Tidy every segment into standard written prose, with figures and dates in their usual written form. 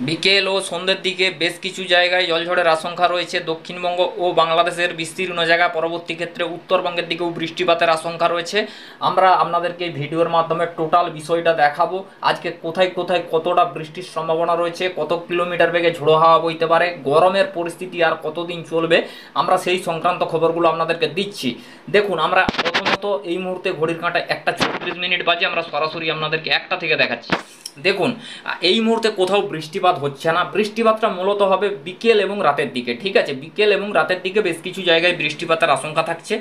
বিকেল ও সন্ধ্যের দিকে বেশ কিছু জায়গায় জলঝড়ের আশঙ্কা রয়েছে। দক্ষিণবঙ্গ ও বাংলাদেশের বিস্তীর্ণ জায়গা, পরবর্তী ক্ষেত্রে উত্তরবঙ্গের দিকেও বৃষ্টিপাতের আশঙ্কা রয়েছে। আমরা আপনাদেরকে এই ভিডিওর মাধ্যমে টোটাল বিষয়টা দেখাবো। আজকে কোথায় কোথায় কতটা বৃষ্টির সম্ভাবনা রয়েছে, কত কিলোমিটার বেগে ঝোড়ো হাওয়া বইতে পারে, গরমের পরিস্থিতি আর কতদিন চলবে, আমরা সেই সংক্রান্ত খবরগুলো আপনাদেরকে দিচ্ছি। দেখুন, আমরা প্রথমত এই মুহূর্তে ঘড়ির কাঁটায় 1:36 বাজে। আমরা সরাসরি আপনাদেরকে 1টা থেকে দেখাচ্ছি। দেখুন, এই মুহূর্তে কোথাও বৃষ্টিপাত হচ্ছে না। বৃষ্টিপাতটা মূলত হবে বিকেল এবং রাতের দিকে। ঠিক আছে, বিকেল এবং রাতের দিকে বেশ কিছু জায়গায় বৃষ্টিপাতের আশঙ্কা থাকছে।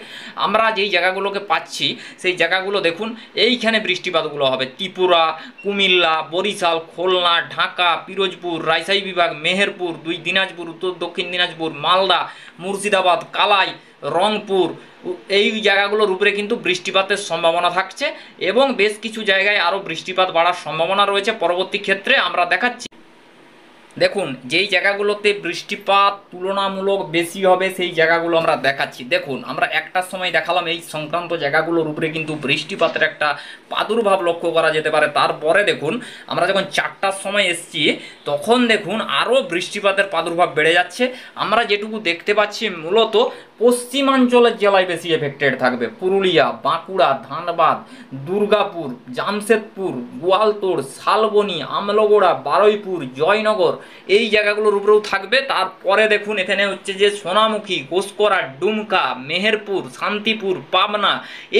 আমরা যেই জায়গাগুলোকে পাচ্ছি সেই জায়গাগুলো দেখুন, এইখানে বৃষ্টিপাতগুলো হবে ত্রিপুরা, কুমিল্লা, বরিশাল, খুলনা, ঢাকা, পিরোজপুর, রাজশাহী বিভাগ, মেহেরপুর, দিনাজপুর, উত্তর দক্ষিণ দিনাজপুর, মালদা, মুর্শিদাবাদ, কালাই, রংপুর, এই জায়গাগুলোর উপরে কিন্তু বৃষ্টিপাতের সম্ভাবনা থাকছে এবং বেশ কিছু জায়গায় আরও বৃষ্টিপাত বাড়ার সম্ভাবনা রয়েছে। পরবর্তী ক্ষেত্রে আমরা দেখাচ্ছি। দেখুন, যেই জায়গাগুলোতে বৃষ্টিপাত তুলনামূলক বেশি হবে সেই জায়গাগুলো আমরা দেখাচ্ছি। দেখুন, আমরা একটার সময় দেখালাম এই সংক্রান্ত জায়গাগুলোর উপরে কিন্তু বৃষ্টিপাতের একটা প্রাদুর্ভাব লক্ষ্য করা যেতে পারে। তারপরে দেখুন, আমরা যখন 4টার সময় এসছি তখন দেখুন আরও বৃষ্টিপাতের প্রাদুর্ভাব বেড়ে যাচ্ছে। আমরা যেটুকু দেখতে পাচ্ছি মূলত পশ্চিমাঞ্চলের জেলায় বেশি এফেক্টেড থাকবে। পুরুলিয়া, বাঁকুড়া, ধানবাদ, দুর্গাপুর, জামশেদপুর, গোয়ালতোড়, শালবনী, আমলগোড়া, বারুইপুর, জয়নগর, এই জায়গাগুলোর উপরেও থাকবে। তারপরে দেখুন এখানে হচ্ছে যে সোনামুখী, ঘোষকরা, ডুমকা, মেহেরপুর, শান্তিপুর, পাবনা,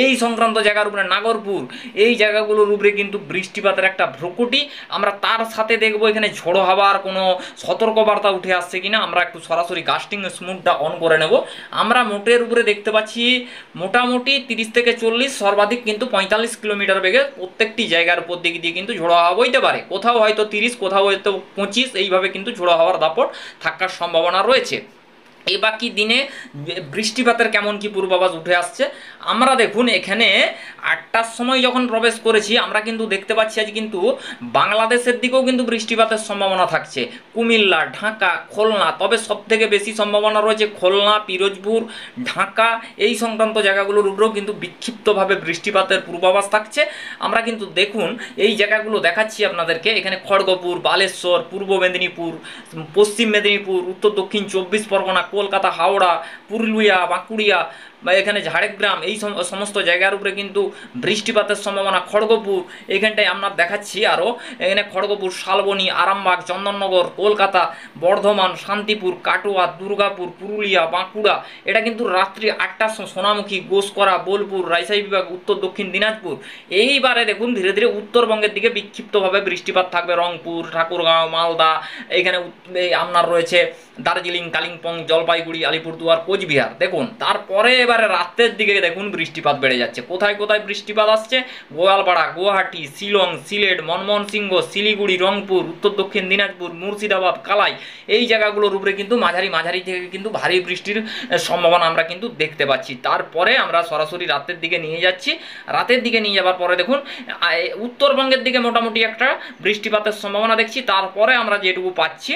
এই সংক্রান্ত জায়গার উপরে নাগরপুর, এই জায়গাগুলোর উপরে কিন্তু বৃষ্টিপাতের একটা ভ্রুকুটি। আমরা তার সাথে দেখব এখানে ঝোড়ো হাওয়ার কোনো সতর্কবার্তা উঠে আসছে কিনা। আমরা একটু সরাসরি কাস্টিং স্মুথটা অন করে নেব। আমরা মোটের উপরে দেখতে পাচ্ছি মোটামুটি 30 থেকে 40, সর্বাধিক কিন্তু 45 কিলোমিটার বেগে প্রত্যেকটি জায়গার উপর দিক দিয়ে কিন্তু ঝোড়ো হাওয়া বইতে পারে। কোথাও হয়তো 30, কোথাও হয়তো 25, এইভাবে কিন্তু ঝোড়ো হাওয়ার দাপট থাকার সম্ভাবনা রয়েছে। এই বাকি দিনে বৃষ্টিপাতের কেমন কি পূর্বাভাস উঠে আসছে আমরা দেখুন। এখানে 8টার সময় যখন প্রবেশ করেছি আমরা কিন্তু দেখতে পাচ্ছি আজ কিন্তু বাংলাদেশের দিকেও কিন্তু বৃষ্টিপাতের সম্ভাবনা থাকছে। কুমিল্লা, ঢাকা, খুলনা, তবে সবথেকে বেশি সম্ভাবনা রয়েছে খুলনা, পিরোজপুর, ঢাকা, এই সংক্রান্ত জায়গাগুলোর উপরেও কিন্তু বিক্ষিপ্তভাবে বৃষ্টিপাতের পূর্বাভাস থাকছে। আমরা কিন্তু দেখুন এই জায়গাগুলো দেখাচ্ছি আপনাদেরকে। এখানে খড়গপুর, বালেশ্বর, পূর্ব মেদিনীপুর, পশ্চিম মেদিনীপুর, উত্তর দক্ষিণ 24 পরগনা, কলকাতা, হাওড়া, পুরুলিয়া, বাঁকুড়িয়া বা এখানে ঝাড়গ্রাম, এই সমস্ত জায়গার উপরে কিন্তু বৃষ্টিপাতের সম্ভাবনা। খড়গপুর এইখানটায় আমরা দেখাচ্ছি আরও। এখানে খড়গপুর, শালবনী, আরামবাগ, চন্দননগর, কলকাতা, বর্ধমান, শান্তিপুর, কাটোয়া, দুর্গাপুর, পুরুলিয়া, বাঁকুড়া, এটা কিন্তু রাত্রি 8টার সময় সোনামুখী, ঘোষকরা, বোলপুর, রাজশাহী বিভাগ, উত্তর দক্ষিণ দিনাজপুর। এইবারে দেখুন ধীরে ধীরে উত্তরবঙ্গের দিকে বিক্ষিপ্তভাবে বৃষ্টিপাত থাকবে। রংপুর, ঠাকুরগাঁও, মালদা, এখানে আপনার রয়েছে দার্জিলিং, কালিম্পং, জলপাইগুড়ি, আলিপুরদুয়ার, কোচবিহার। দেখুন তারপরে এবারে রাতের দিকে দেখুন বৃষ্টিপাত বেড়ে যাচ্ছে। কোথায় কোথায় বৃষ্টিপাত আসছে? গোয়ালপাড়া, গুয়াহাটি, শিলং, সিলেট, ময়মনসিংহ, শিলিগুড়ি, রংপুর, উত্তর দক্ষিণ দিনাজপুর, মুর্শিদাবাদ, কালাই, এই জায়গাগুলোর উপরে কিন্তু মাঝারি মাঝারি থেকে কিন্তু ভারী বৃষ্টির সম্ভাবনা আমরা কিন্তু দেখতে পাচ্ছি। তারপরে আমরা সরাসরি রাতের দিকে নিয়ে যাচ্ছি। রাতের দিকে নিয়ে যাওয়ার পরে দেখুন উত্তরবঙ্গের দিকে মোটামুটি একটা বৃষ্টিপাতের সম্ভাবনা দেখছি। তারপরে আমরা যেটুকু পাচ্ছি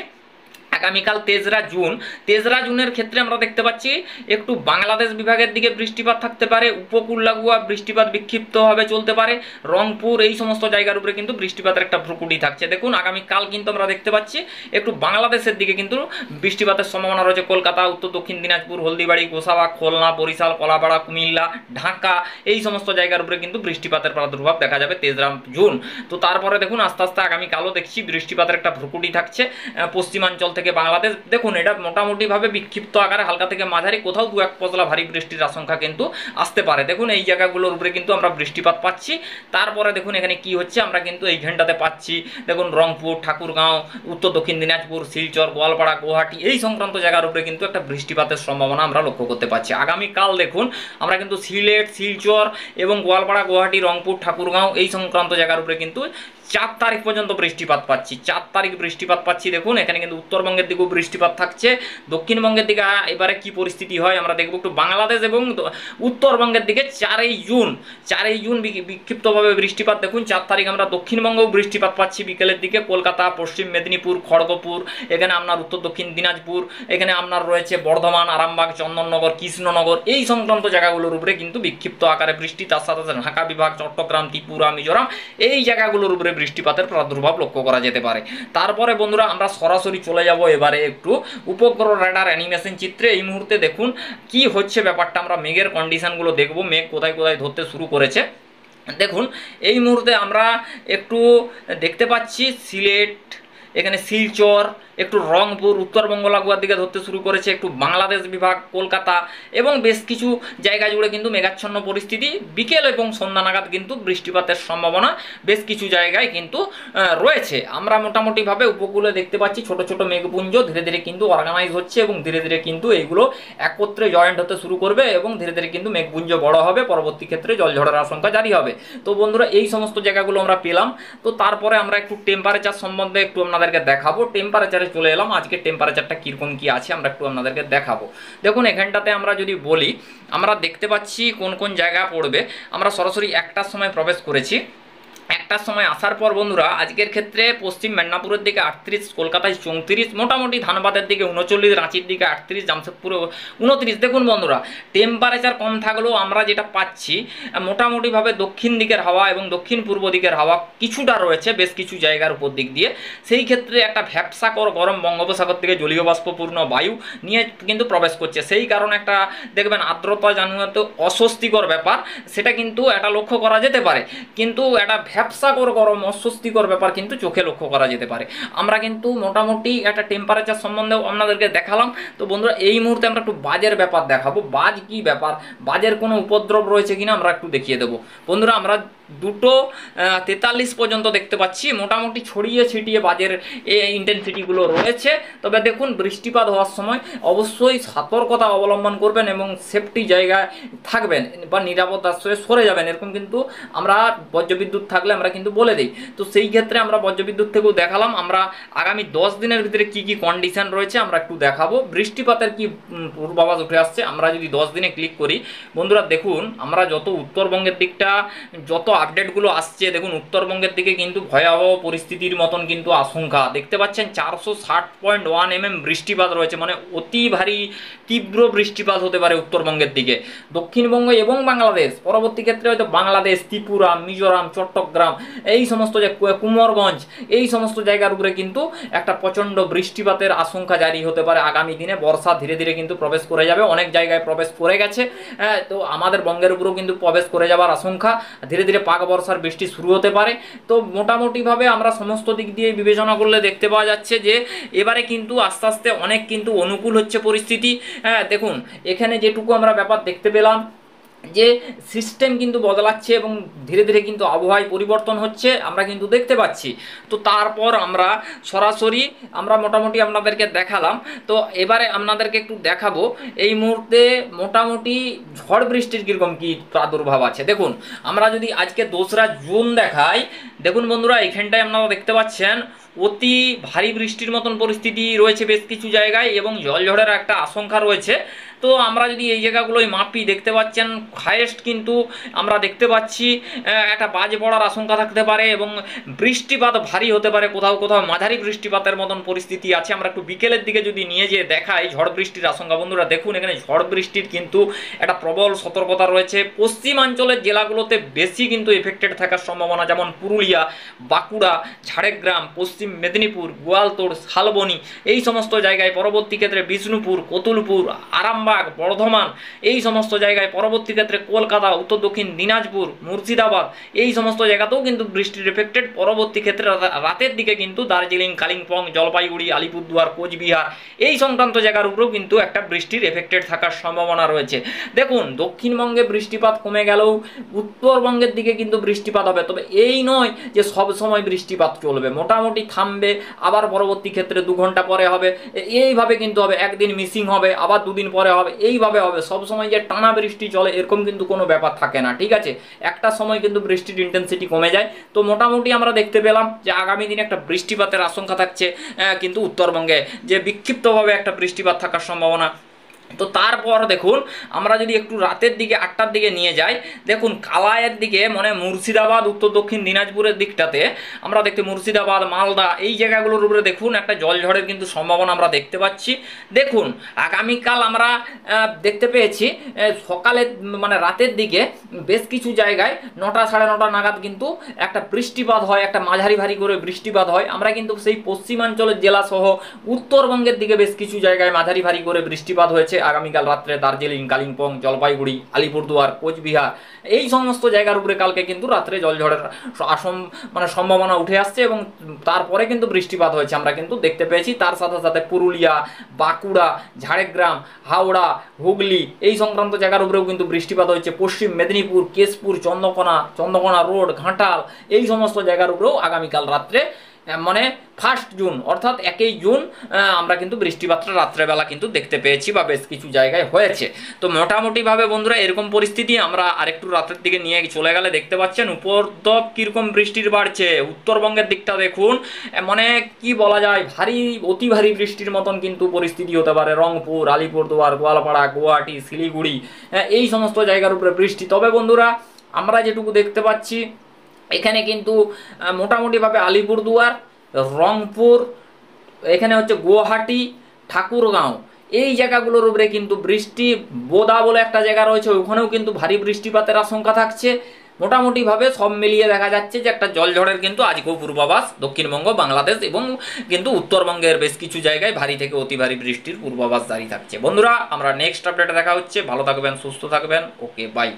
আগামীকাল 3রা জুন, 3রা জুনের ক্ষেত্রে আমরা দেখতে পাচ্ছি একটু বাংলাদেশ বিভাগের দিকে বৃষ্টিপাত থাকতে পারে। উপকূল লাগোয়া বৃষ্টিপাত বিক্ষিপ্তভাবে চলতে পারে। রংপুর, এই সমস্ত জায়গার উপরে কিন্তু বৃষ্টিপাতের একটা ভ্রুকুটি থাকছে। দেখুন আগামীকাল কিন্তু আমরা দেখতে পাচ্ছি একটু বাংলাদেশের দিকে কিন্তু বৃষ্টিপাতের সম্ভাবনা রয়েছে। কলকাতা, উত্তর দক্ষিণ দিনাজপুর, হলদিবাড়ি, গোসাবা, খুলনা, বরিশাল, কলাপাড়া, কুমিল্লা, ঢাকা, এই সমস্ত জায়গার উপরে কিন্তু বৃষ্টিপাতের প্রাদুর্ভাব দেখা যাবে 3রা জুন। তো তারপরে দেখুন আস্তে আস্তে আগামীকালও দেখছি বৃষ্টিপাতের একটা ভ্রুকুটি থাকছে পশ্চিমাঞ্চল থেকে বাংলাদেশ। দেখুন এটা মোটামুটিভাবে বিক্ষিপ্ত আকারে হালকা থেকে মাঝারি, কোথাও 2-1 পশলা ভারী বৃষ্টির আশঙ্কা কিন্তু আসতে পারে। দেখুন এই জায়গাগুলোর উপরে কিন্তু আমরা বৃষ্টিপাত পাচ্ছি। তারপরে দেখুন এখানে কি হচ্ছে আমরা কিন্তু এই ঘন্টাতে পাচ্ছি। দেখুন রংপুর, ঠাকুরগাঁও, উত্তর দক্ষিণ দিনাজপুর, শিলচর, গোয়ালপাড়া, গুয়াহাটি, এই সংক্রান্ত জায়গার উপরে কিন্তু একটা বৃষ্টিপাতের সম্ভাবনা আমরা লক্ষ্য করতে পারছি। আগামীকাল দেখুন আমরা কিন্তু সিলেট, শিলচর এবং গোয়ালপাড়া, গুয়াহাটি, রংপুর, ঠাকুরগাঁও, এই সংক্রান্ত জায়গার উপরে কিন্তু 4 তারিখ পর্যন্ত বৃষ্টিপাত পাচ্ছি। 4 তারিখ বৃষ্টিপাত পাচ্ছি। দেখুন এখানে কিন্তু উত্তরবঙ্গের দিকেও বৃষ্টিপাত থাকছে। দক্ষিণবঙ্গের দিকে এবারে কি পরিস্থিতি হয় আমরা দেখব একটু। বাংলাদেশ এবং উত্তরবঙ্গের দিকে 4ই জুন বিক্ষিপ্তভাবে বৃষ্টিপাত। দেখুন 4 তারিখ আমরা দক্ষিণবঙ্গেও বৃষ্টিপাত পাচ্ছি বিকেলের দিকে। কলকাতা, পশ্চিম মেদিনীপুর, খড়গপুর, এখানে আপনার উত্তর দক্ষিণ দিনাজপুর, এখানে আপনার রয়েছে বর্ধমান, আরামবাগ, চন্দননগর, কৃষ্ণনগর, এই সংক্রান্ত জায়গাগুলোর উপরে কিন্তু বিক্ষিপ্ত আকারে বৃষ্টি। তার সাথে সাথে ঢাকা বিভাগ, চট্টগ্রাম, ত্রিপুরা, মিজোরাম, এই জায়গাগুলোর উপরে বৃষ্টিপাতের প্রাদুর্ভাব লক্ষ্য করা যেতে পারে। তারপরে বন্ধুরা আমরা সরাসরি চলে যাব এবারে একটু উপগ্রহ রেডার অ্যানিমেশন চিত্রে। এই মুহূর্তে দেখুন কি হচ্ছে ব্যাপারটা, আমরা মেঘের কন্ডিশনগুলো দেখব, মেঘ কোথায় কোথায় ধরতে শুরু করেছে। দেখুন এই মুহূর্তে আমরা একটু দেখতে পাচ্ছি সিলেট, এখানে শিলচর, একটু রংপুর, উত্তরবঙ্গ লাগোয়ার দিকে ধরতে শুরু করেছে, একটু বাংলাদেশ বিভাগ, কলকাতা এবং বেশ কিছু জায়গা জুড়ে কিন্তু মেঘাচ্ছন্ন পরিস্থিতি। বিকেল এবং সন্ধ্যা নাগাদ কিন্তু বৃষ্টিপাতের সম্ভাবনা বেশ কিছু জায়গায় কিন্তু রয়েছে। আমরা মোটামুটিভাবে উপকূলে দেখতে পাচ্ছি ছোট ছোট মেঘপুঞ্জ ধীরে ধীরে কিন্তু অর্গানাইজ হচ্ছে এবং ধীরে ধীরে কিন্তু এইগুলো একত্রে জয়েন্ট হতে শুরু করবে এবং ধীরে ধীরে কিন্তু মেঘপুঞ্জ বড় হবে, পরবর্তী ক্ষেত্রে জলঝড়ের আশঙ্কা জারি হবে। তো বন্ধুরা এই সমস্ত জায়গাগুলো আমরা পেলাম। তো তারপরে আমরা একটু টেম্পারেচার সম্বন্ধে একটু আপনাদেরকে দেখাবো। টেম্পারেচারে চলে এলাম, আজকে টেম্পারেচারটা কীরকম কী আছে আমরা একটু আপনাদেরকে দেখাবো। দেখুন এখানটাতে আমরা যদি বলি, আমরা দেখতে পাচ্ছি কোন কোন জায়গা পড়বে। আমরা সরাসরি 1টার সময় প্রবেশ করেছি। 1টার সময় আসার পর বন্ধুরা আজকের ক্ষেত্রে পশ্চিম মেদিনীপুরের দিকে 38, কলকাতায় 34, মোটামুটি ধানবাদের দিকে 39, রাঁচির দিকে 38, জামশেদপুরে 29। দেখুন বন্ধুরা টেম্পারেচার কম থাকলেও আমরা যেটা পাচ্ছি মোটামুটিভাবে দক্ষিণ দিকের হাওয়া এবং দক্ষিণ পূর্ব দিকের হাওয়া কিছুটা রয়েছে বেশ কিছু জায়গার উপর দিক দিয়ে। সেই ক্ষেত্রে একটা ভ্যাপসাকর গরম বঙ্গোপসাগর থেকে জলীয় বাষ্পপূর্ণ বায়ু নিয়ে কিন্তু প্রবেশ করছে, সেই কারণে একটা দেখবেন আর্দ্রতা জানুয়াতে অস্বস্তিকর ব্যাপার সেটা কিন্তু এটা লক্ষ্য করা যেতে পারে। কিন্তু একটা ভ্যাপসাকর গরম অস্বস্তিকর ব্যাপার কিন্তু চোখে লক্ষ্য করা যেতে পারে। আমরা কিন্তু মোটামুটি একটা টেম্পারেচার সম্বন্ধেও আপনাদেরকে দেখালাম। তো বন্ধুরা এই মুহূর্তে আমরা একটু বাজের ব্যাপার দেখাবো। বাজ কি ব্যাপার, বাজের কোনো উপদ্রব রয়েছে কিনা আমরা একটু দেখিয়ে দেবো। বন্ধুরা আমরা 2:43 পর্যন্ত দেখতে পাচ্ছি মোটামুটি ছড়িয়ে ছিটিয়ে বাজের ইন্টেন্সিটিগুলো রয়েছে। তবে দেখুন বৃষ্টিপাত হওয়ার সময় অবশ্যই সতর্কতা অবলম্বন করবেন এবং সেফটি জায়গায় থাকবেন বা নিরাপদ আশ্রয়ে সরে যাবেন, এরকম কিন্তু আমরা বজ্রবিদ্যুৎ থাকলে আমরা কিন্তু বলে দিই। তো সেই ক্ষেত্রে আমরা বজ্রবিদ্যুৎ থেকেও দেখালাম। আমরা আগামী 10 দিনের ভিতরে কি কি কন্ডিশন রয়েছে আমরা একটু দেখাবো। বৃষ্টিপাতের কি পূর্বাভাস উঠে আসছে আমরা যদি 10 দিনে ক্লিক করি, বন্ধুরা দেখুন আমরা যত উত্তরবঙ্গের দিকটা যত আপডেটগুলো আসছে, দেখুন উত্তরবঙ্গের দিকে কিন্তু ভয়াবহ পরিস্থিতির মতন কিন্তু আশঙ্কা দেখতে পাচ্ছেন। 460.1 mm বৃষ্টিপাত রয়েছে, মানে অতি ভারী তীব্র বৃষ্টিপাত হতে পারে উত্তরবঙ্গের দিকে। দক্ষিণবঙ্গ এবং বাংলাদেশ, পরবর্তী ক্ষেত্রে হয়তো বাংলাদেশ, ত্রিপুরা, মিজোরাম, চট্টগ্রাম, এই সমস্ত যে কুমারগঞ্জ, এই সমস্ত জায়গার উপরে কিন্তু একটা প্রচণ্ড বৃষ্টিপাতের আশঙ্কা জারি হতে পারে আগামী দিনে। বর্ষা ধীরে ধীরে কিন্তু প্রবেশ করে যাবে, অনেক জায়গায় প্রবেশ করে গেছে। তো আমাদের বঙ্গের উপরেও কিন্তু প্রবেশ করে যাওয়ার আশঙ্কা, ধীরে ধীরে পাক বর্ষার বৃষ্টি শুরু হতে পারে। তো মোটামুটিভাবে আমরা সমস্ত দিক দিয়ে বিবেচনা করলে দেখতে পাওয়া যাচ্ছে যে এবারে কিন্তু আস্তে আস্তে অনেক কিন্তু অনুকূল হচ্ছে পরিস্থিতি। দেখুন এখানে যেটুকু আমরা ব্যাপার দেখতে পেলাম যে সিস্টেম কিন্তু বদলাচ্ছে এবং ধীরে ধীরে কিন্তু আবহাওয়ায় পরিবর্তন হচ্ছে আমরা কিন্তু দেখতে পাচ্ছি। তো তারপর আমরা সরাসরি আমরা মোটামুটি আপনাদেরকে দেখালাম। তো এবারে আপনাদেরকে একটু দেখাবো এই মুহূর্তে মোটামুটি ঝড় বৃষ্টির কীরকম কী প্রাদুর্ভাব আছে। দেখুন আমরা যদি আজকে 2রা জুন দেখাই, দেখুন বন্ধুরা এখানটায় আপনারা দেখতে পাচ্ছেন অতি ভারী বৃষ্টির মতন পরিস্থিতি রয়েছে বেশ কিছু জায়গায় এবং জলঝড়ের একটা আশঙ্কা রয়েছে। তো আমরা যদি এই জায়গাগুলোই মাপি দেখতে পাচ্ছেন হাইয়েস্ট কিন্তু আমরা দেখতে পাচ্ছি একটা বাজ পড়ার আশঙ্কা থাকতে পারে এবং বৃষ্টিপাত ভারী হতে পারে, কোথাও কোথাও মাঝারি বৃষ্টিপাতের মতন পরিস্থিতি আছে। আমরা একটু বিকেলের দিকে যদি নিয়ে যেয়ে দেখাই ঝড় বৃষ্টির আশঙ্কা, বন্ধুরা দেখুন এখানে ঝড় বৃষ্টির কিন্তু একটা প্রবল সতর্কতা রয়েছে। পশ্চিমাঞ্চলের জেলাগুলোতে বেশি কিন্তু এফেক্টেড থাকার সম্ভাবনা, যেমন পুরুলিয়া, বাঁকুড়া, ঝাড়গ্রাম, পশ্চিম মেদিনীপুর, গোয়ালতোড়, শালবনী, এই সমস্ত জায়গায়। পরবর্তী ক্ষেত্রে বিষ্ণুপুর, কতুলপুর, আরামবাগ, বর্ধমান, এই সমস্ত জায়গায়। পরবর্তী ক্ষেত্রে কলকাতা, উত্তর দক্ষিণ দিনাজপুর, মুর্শিদাবাদ, এই সমস্ত জায়গাতেও কিন্তু বৃষ্টির এফেক্টেড। পরবর্তী ক্ষেত্রে রাতের দিকে কিন্তু দার্জিলিং, কালিম্পং, জলপাইগুড়ি, আলিপুরদুয়ার, কোচবিহার, এই সংক্রান্ত জায়গার উপরেও কিন্তু একটা বৃষ্টির এফেক্টেড থাকার সম্ভাবনা রয়েছে। দেখুন দক্ষিণবঙ্গে বৃষ্টিপাত কমে গেলেও উত্তরবঙ্গের দিকে কিন্তু বৃষ্টিপাত হবে। তবে এই নয় যে সব সময় বৃষ্টিপাত চলবে, মোটামুটি থামবে, আবার পরবর্তী ক্ষেত্রে 2 ঘন্টা পরে হবে, এইভাবে কিন্তু হবে। একদিন মিসিং হবে, আবার 2 দিন পরে হবে, এইভাবে হবে। সব সময় যে টানা বৃষ্টি চলে এরকম কিন্তু কোনো ব্যাপার থাকে না, ঠিক আছে। একটা সময় কিন্তু বৃষ্টির ইন্টেন্সিটি কমে যায়। তো মোটামুটি আমরা দেখতে পেলাম যে আগামী দিনে একটা বৃষ্টিপাতের আশঙ্কা থাকছে কিন্তু উত্তরবঙ্গে, যে বিক্ষিপ্তভাবে একটা বৃষ্টিপাত থাকার সম্ভাবনা। তো তারপর দেখুন আমরা যদি একটু রাতের দিকে 8টার দিকে নিয়ে যাই, দেখুন কালাইয়ের দিকে মানে মুর্শিদাবাদ উত্তর দক্ষিণ দিনাজপুরের দিকটাতে আমরা দেখতে মুর্শিদাবাদ মালদা এই জায়গাগুলোর উপরে দেখুন একটা জলঝড়ের কিন্তু সম্ভাবনা আমরা দেখতে পাচ্ছি। দেখুন আগামীকাল আমরা দেখতে পেয়েছি সকালে মানে রাতের দিকে বেশ কিছু জায়গায় 9টা সাড়ে 9টা নাগাদ কিন্তু একটা বৃষ্টিপাত হয়, একটা মাঝারি ভারী করে বৃষ্টিপাত হয়। আমরা কিন্তু সেই পশ্চিমাঞ্চলের জেলা সহ উত্তরবঙ্গের দিকে বেশ কিছু জায়গায় মাঝারি ভারী করে বৃষ্টিপাত হয়েছে আগামীকাল রাত্রে। দার্জিলিং, কালিম্পং, জলপাইগুড়ি, আলিপুরদুয়ার, কোচবিহার এই সমস্ত জায়গার উপরে কালকে কিন্তু রাত্রে জলঝড়ের মানে সম্ভাবনা উঠে আসছে এবং তারপরে কিন্তু বৃষ্টিপাত হয়েছে আমরা কিন্তু দেখতে পেয়েছি। তার সাথে সাথে পুরুলিয়া, বাঁকুড়া, ঝাড়গ্রাম, হাওড়া, হুগলি এই সংক্রান্ত জায়গার উপরেও কিন্তু বৃষ্টিপাত হয়েছে। পশ্চিম মেদিনীপুর, কেশপুর, চন্দ্রকোনা রোড, ঘাটাল এই সমস্ত জায়গার উপরেও আগামীকাল রাত্রে মানে 1 জুন অর্থাৎ 1 জুন আমরা কিন্তু বৃষ্টিপাতটা রাত্রেবেলা কিন্তু দেখতে পেয়েছি বা বেশ কিছু জায়গায় হয়েছে। তো মোটামুটিভাবে বন্ধুরা এরকম পরিস্থিতি আমরা আরেকটু রাতের দিকে নিয়ে চলে গেলে দেখতে পাচ্ছেন উপদ্রব কীরকম বৃষ্টির বাড়ছে। উত্তরবঙ্গের দিকটা দেখুন মানে কি বলা যায় ভারী অতি ভারী বৃষ্টির মতন কিন্তু পরিস্থিতি হতে পারে। রংপুর, আলিপুরদুয়ার, গোয়ালপাড়া, গুয়াহাটি, শিলিগুড়ি এই সমস্ত জায়গার উপরে বৃষ্টি। তবে বন্ধুরা আমরা যেটুকু দেখতে পাচ্ছি এখানে কিন্তু মোটামুটিভাবে আলিপুরদুয়ার, রংপুর, এখানে হচ্ছে গুয়াহাটি, ঠাকুরগাঁও এই জায়গাগুলোর উপরে কিন্তু বৃষ্টি, বোদা বলে একটা জায়গা রয়েছে ওখানেও কিন্তু ভারী বৃষ্টিপাতের আশঙ্কা থাকছে। মোটামুটিভাবে সব মিলিয়ে দেখা যাচ্ছে যে একটা জলঝড়ের কিন্তু আজকেও পূর্বাভাস দক্ষিণবঙ্গ, বাংলাদেশ এবং কিন্তু উত্তরবঙ্গের বেশ কিছু জায়গায় ভারী থেকে অতি ভারী বৃষ্টির পূর্বাভাস জারি থাকছে। বন্ধুরা আমরা নেক্সট আপডেটে দেখা হচ্ছে। ভালো থাকবেন, সুস্থ থাকবেন। ওকে, বাই।